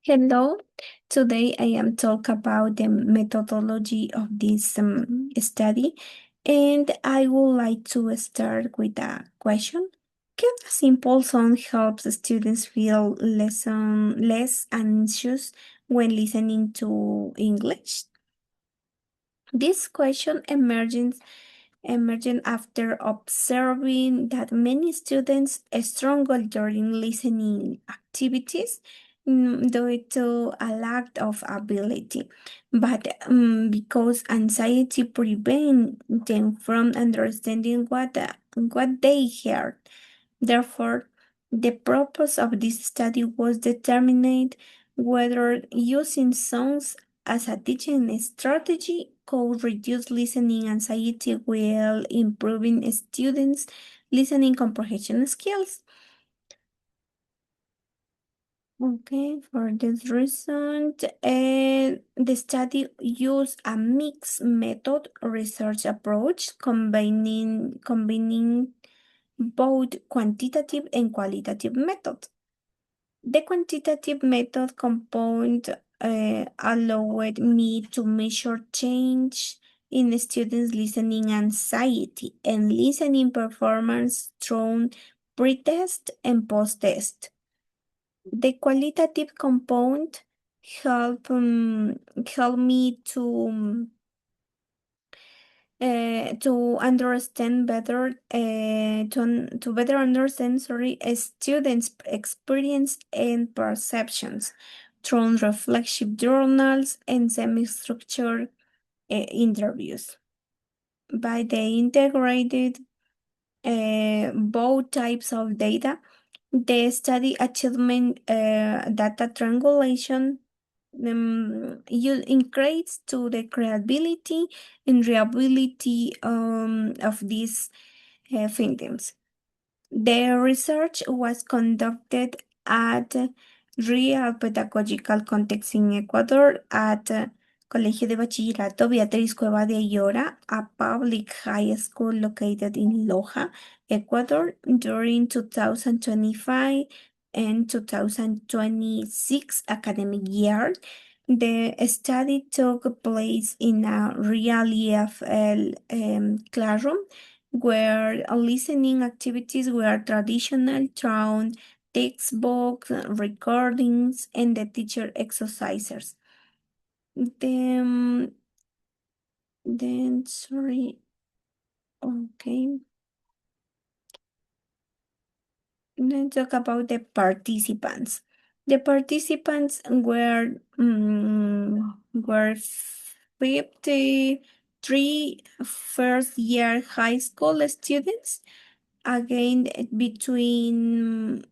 Hello, today I am talk about the methodology of this study, and I would like to start with a question. Can a simple song help the students feel less anxious when listening to English? This question emerging after observing that many students struggle during listening activities due to a lack of ability, but because anxiety prevents them from understanding what they heard. Therefore, the purpose of this study was determined whether using songs as a teaching strategy could reduce listening anxiety while improving students' listening comprehension skills. Okay, for this reason, the study used a mixed method research approach combining both quantitative and qualitative methods. The quantitative method component allowed me to measure change in students' listening anxiety and listening performance through pre-test and post-test. The qualitative component help help me to understand better to better understand a students experience and perceptions through reflexive journals and semi-structured interviews by the integrated both types of data. The study achievement data triangulation you increase to the credibility and reliability of these findings. The research was conducted at Real Pedagogical Context in Ecuador at Colegio de Bachillerato Beatriz Cueva de Ayora, a public high school located in Loja, Ecuador, during 2025 and 2026 academic year. The study took place in a real EFL classroom where listening activities were traditional through textbooks, recordings, and the teacher exercises. Then, sorry, okay. Then talk about the participants. The participants were 53 first-year high school students, again aged between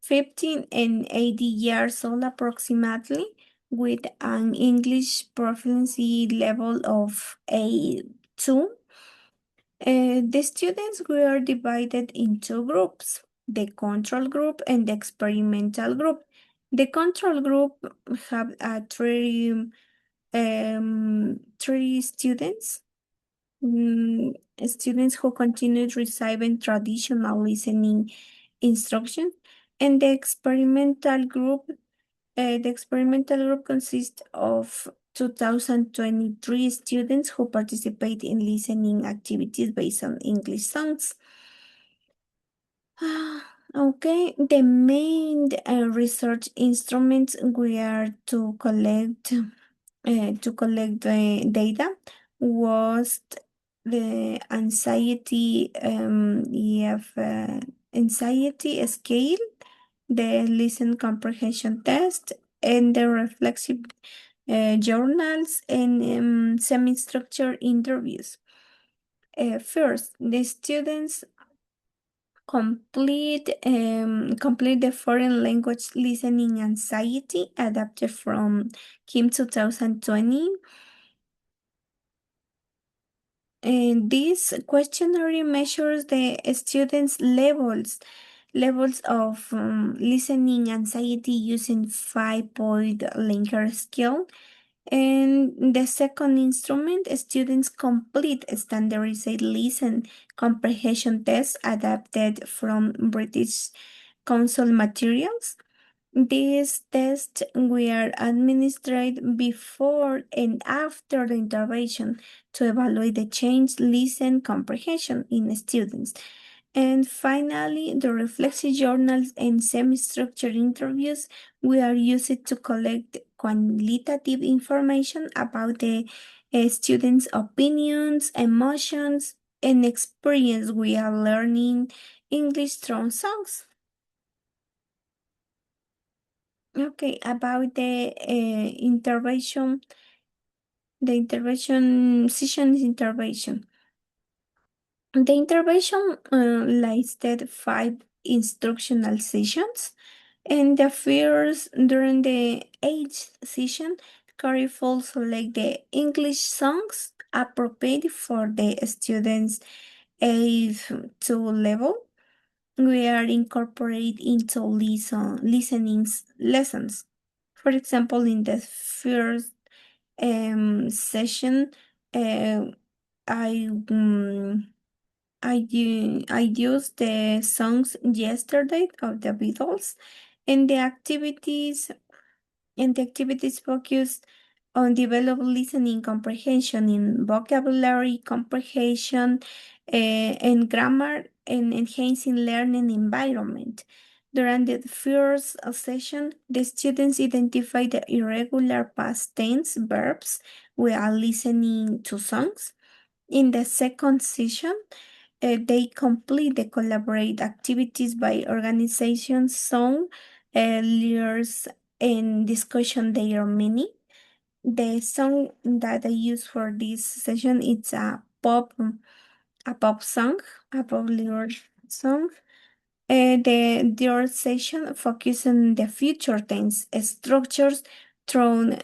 15 and 80 years old approximately, with an English proficiency level of A2. The students were divided in two groups, the control group and the experimental group. The control group have three students, students who continued receiving traditional listening instruction, and the experimental group consists of 2023 students who participate in listening activities based on English songs. Okay, the main research instruments were to collect the data was the anxiety scale, the listen comprehension test, and the reflexive journals and semi-structured interviews. First, the students complete the foreign language listening anxiety adapted from KIM 2020. And this questionnaire measures the students' levels of listening anxiety using 5-point Likert scale. And the second instrument, students complete standardized listen comprehension tests adapted from British Council materials. These tests were administered before and after the intervention to evaluate the change listen comprehension in students. And finally, the reflexive journals and semi-structured interviews were used to collect qualitative information about the students' opinions, emotions, and experience while learning English through songs. Okay, about the intervention session is intervention. The intervention listed five instructional sessions, and the first during the eighth session, Careful select the English songs appropriate for the students' age to level. We are incorporated into listening lessons. For example, in the first session, uh, I I used the songs yesterday of the Beatles, and the activities focused on develop listening comprehension in vocabulary comprehension and grammar and enhancing learning environment. During the first session, the students identified the irregular past tense verbs while listening to songs. In the second session, they complete the collaborate activities by organization, song, lyrics, and discussion. They are many. The song that I use for this session it's a pop song, a pop lyric song. Their session focus on the future tense structures through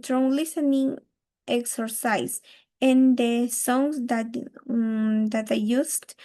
through listening exercise. And the songs that I used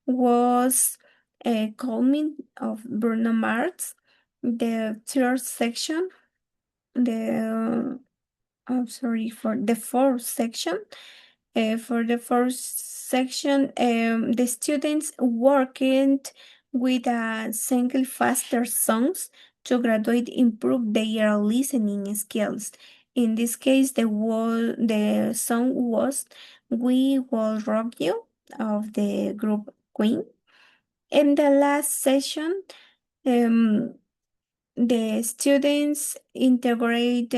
was Call Me of Bruno Mars. The third section, the I'm sorry for the fourth section for the first section, the students worked with a single faster songs to graduate improve their listening skills. In this case, the song was "We Will Rock You" of the group Queen. In the last session, um, the students integrate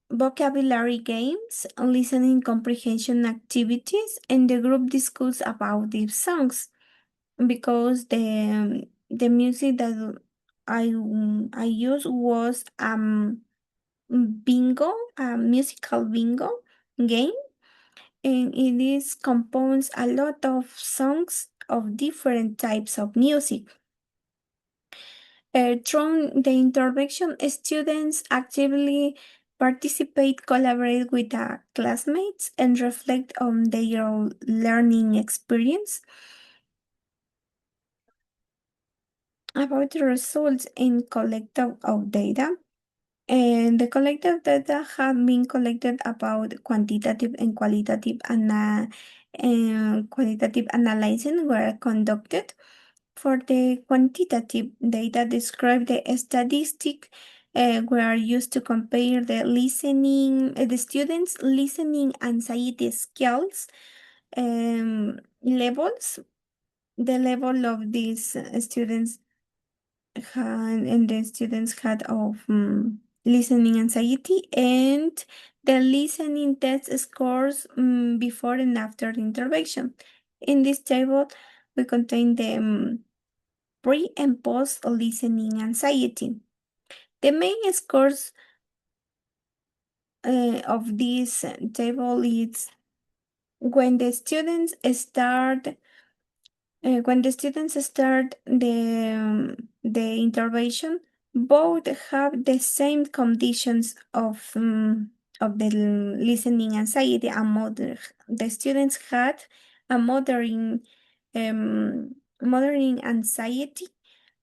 vocabulary games, listening comprehension activities, and the group discuss about these songs because the music that I used was bingo, a musical bingo game, and it is composed a lot of songs of different types of music. Through the intervention, students actively participate, collaborate with classmates, and reflect on their learning experience. About the results in collective of data. And the collective data have been collected about quantitative and qualitative analysis were conducted. For the quantitative data, describe the statistic were used to compare the students' listening anxiety skills levels. The level of these students had of listening anxiety and the listening test scores before and after the intervention. In this table, we contain the pre and post listening anxiety. The main scores of this table is when the students start the intervention, both have the same conditions of the listening anxiety. The students had a moderate anxiety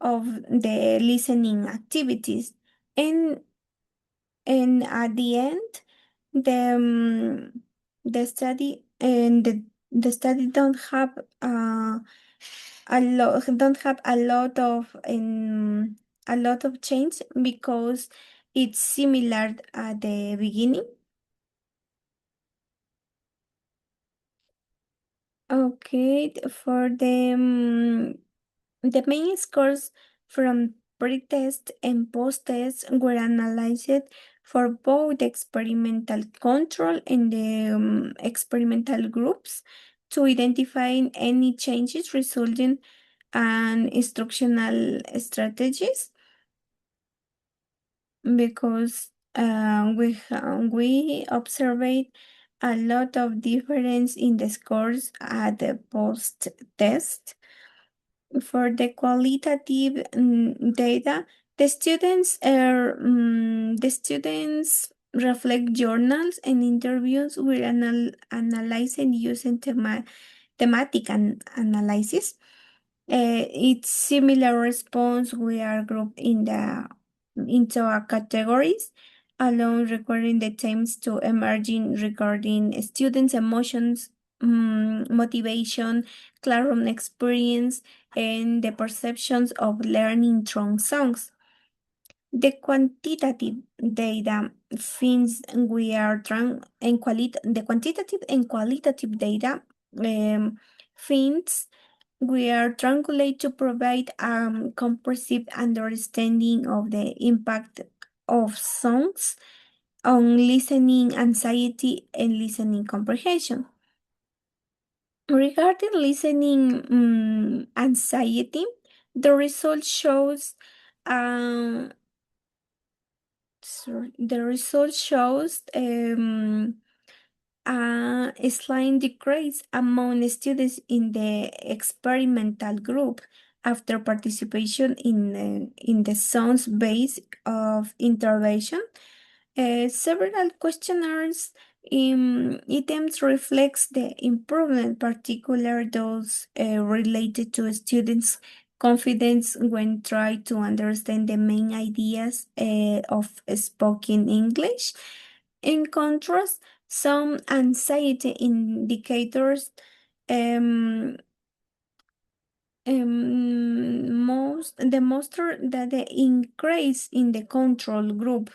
of the listening activities. And and at the end, the the study and the study don't have a lot of change because it's similar at the beginning. Okay, for the main scores from pre-test and post-test were analyzed for both the experimental control and the experimental groups to identify any changes resulting in instructional strategies because we observed a lot of difference in the scores at the post-test. For the qualitative data, the students reflect journals and interviews with analyzing using thematic analysis. It's similar response. We are grouped into a categories, along recording the themes to emerging regarding students' emotions, motivation, classroom experience, and the perceptions of learning through songs. The quantitative data finds we are trying and the quantitative and qualitative data finds we are triangulate to provide a comprehensive understanding of the impact of songs on listening anxiety and listening comprehension. Regarding listening anxiety, the result shows um, the result shows a slight decrease among students in the experimental group after participation in the zones base of intervention. Several questionnaires items reflects the improvement, particular those related to students' confidence when try to understand the main ideas of spoken English. In contrast, some anxiety indicators um, most demonstrate that the increase in the control group,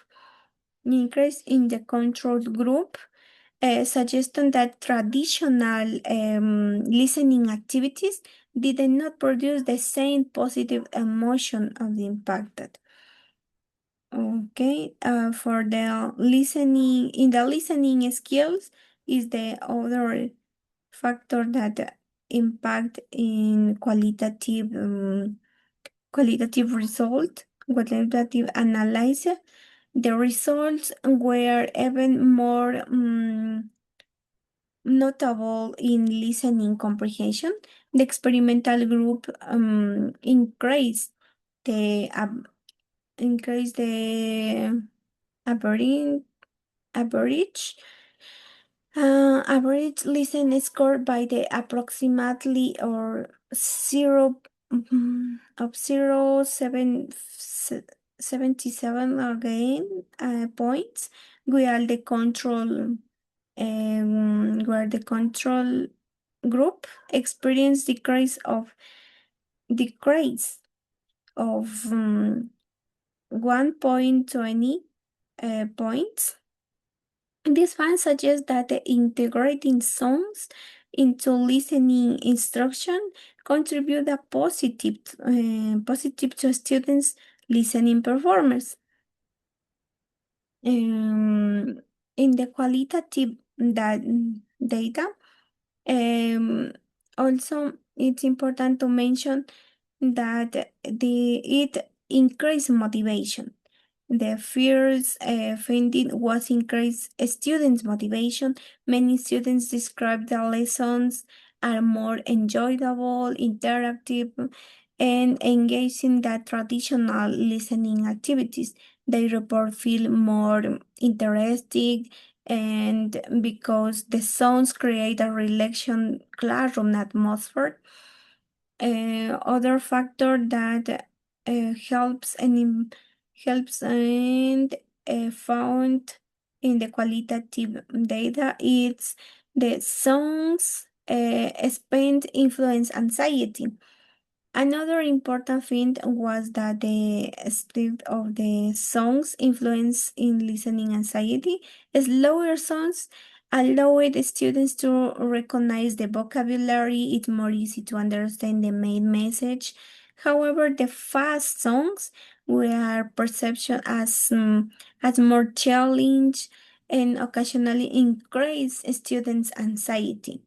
suggesting that traditional listening activities did not produce the same positive emotion of the impacted. Okay, for the listening, in the listening skills is the other factor that impact in qualitative analysis. The results were even more notable in listening comprehension. The experimental group the increased the average average average listen score by the approximately or of 77 again points, while the control group experienced decrease of 1.20 points. This find suggests that integrating songs into listening instruction contribute a positive to students' listening performance. Um, in the qualitative data, um, also it's important to mention that it increased motivation. The first finding was increased students' motivation. Many students describe the lessons are more enjoyable, interactive, and engaging than traditional listening activities. They report feel more interesting and because the sounds create a relaxation classroom atmosphere. Other factor that helps and helps and found in the qualitative data. It's the songs spent influence anxiety. Another important thing was that the script of the songs influence in listening anxiety. Slower songs allowed the students to recognize the vocabulary. It's more easy to understand the main message. However, the fast songs were perception as more challenge and occasionally increase students' anxiety.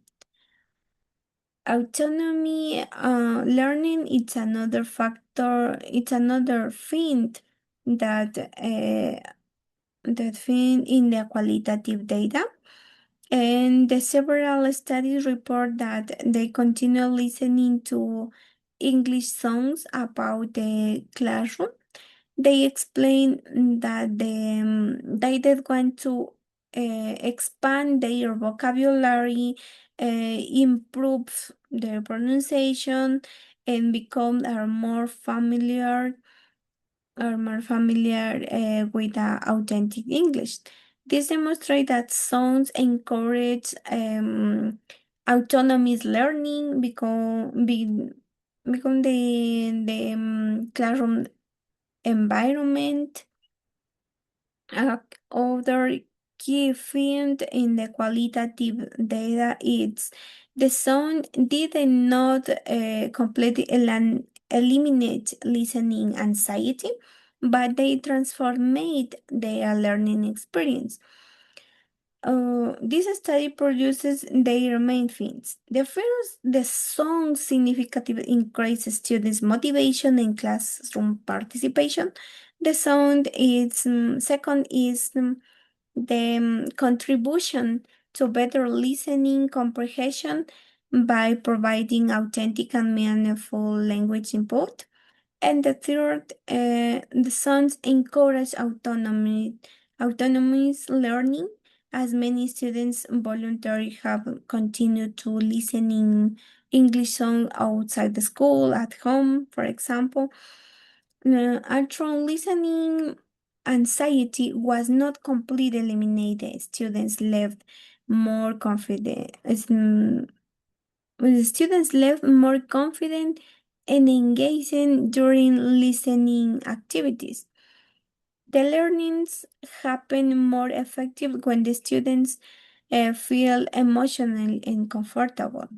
Autonomy learning, it's another factor, it's another thing that that thing in the qualitative data. And the several studies report that they continue listening to English songs about the classroom. They explain that they did want to expand their vocabulary, improve their pronunciation, and become more familiar with authentic English. This demonstrates that sounds encourage autonomous learning become the classroom environment. Uh, Other key find in the qualitative data is the sound did not completely eliminate listening anxiety, but they transformed their learning experience. This study produces their main things. The first, the song significantly increases students' motivation and classroom participation. The sound is second is the contribution to better listening comprehension by providing authentic and meaningful language input. And the third, the sons encourage autonomous learning, as many students voluntarily have continued to listen in English song outside the school, at home, for example. Actual listening anxiety was not completely eliminated. Students left more confident. The students left more confident and engaging during listening activities. The learnings happen more effective when the students feel emotional and comfortable.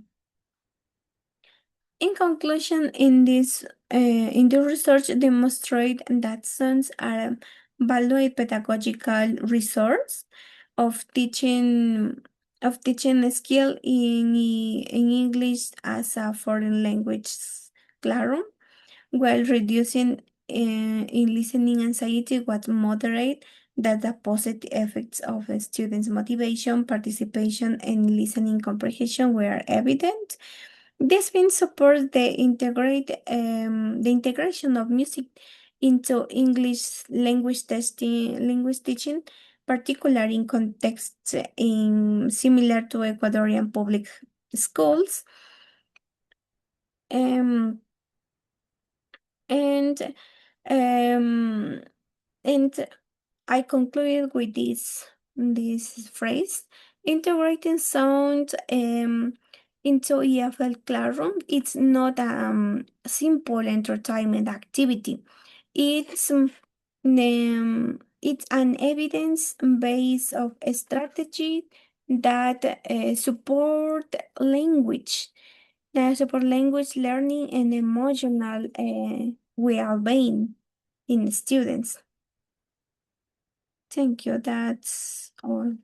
In conclusion, in the research demonstrate that sons are a valued pedagogical resource of teaching a skill in English as a foreign language classroom, while reducing in listening anxiety was moderate that the positive effects of a students' motivation, participation, and listening comprehension were evident. This means supports the integration of music into English language teaching, particularly in contexts in similar to Ecuadorian public schools. Um, and um, and I concluded with this phrase: integrating sound into EFL classroom. It's not a simple entertainment activity. It's it's an evidence base of a strategy that support language learning and emotional well-being in students. Thank you. That's all.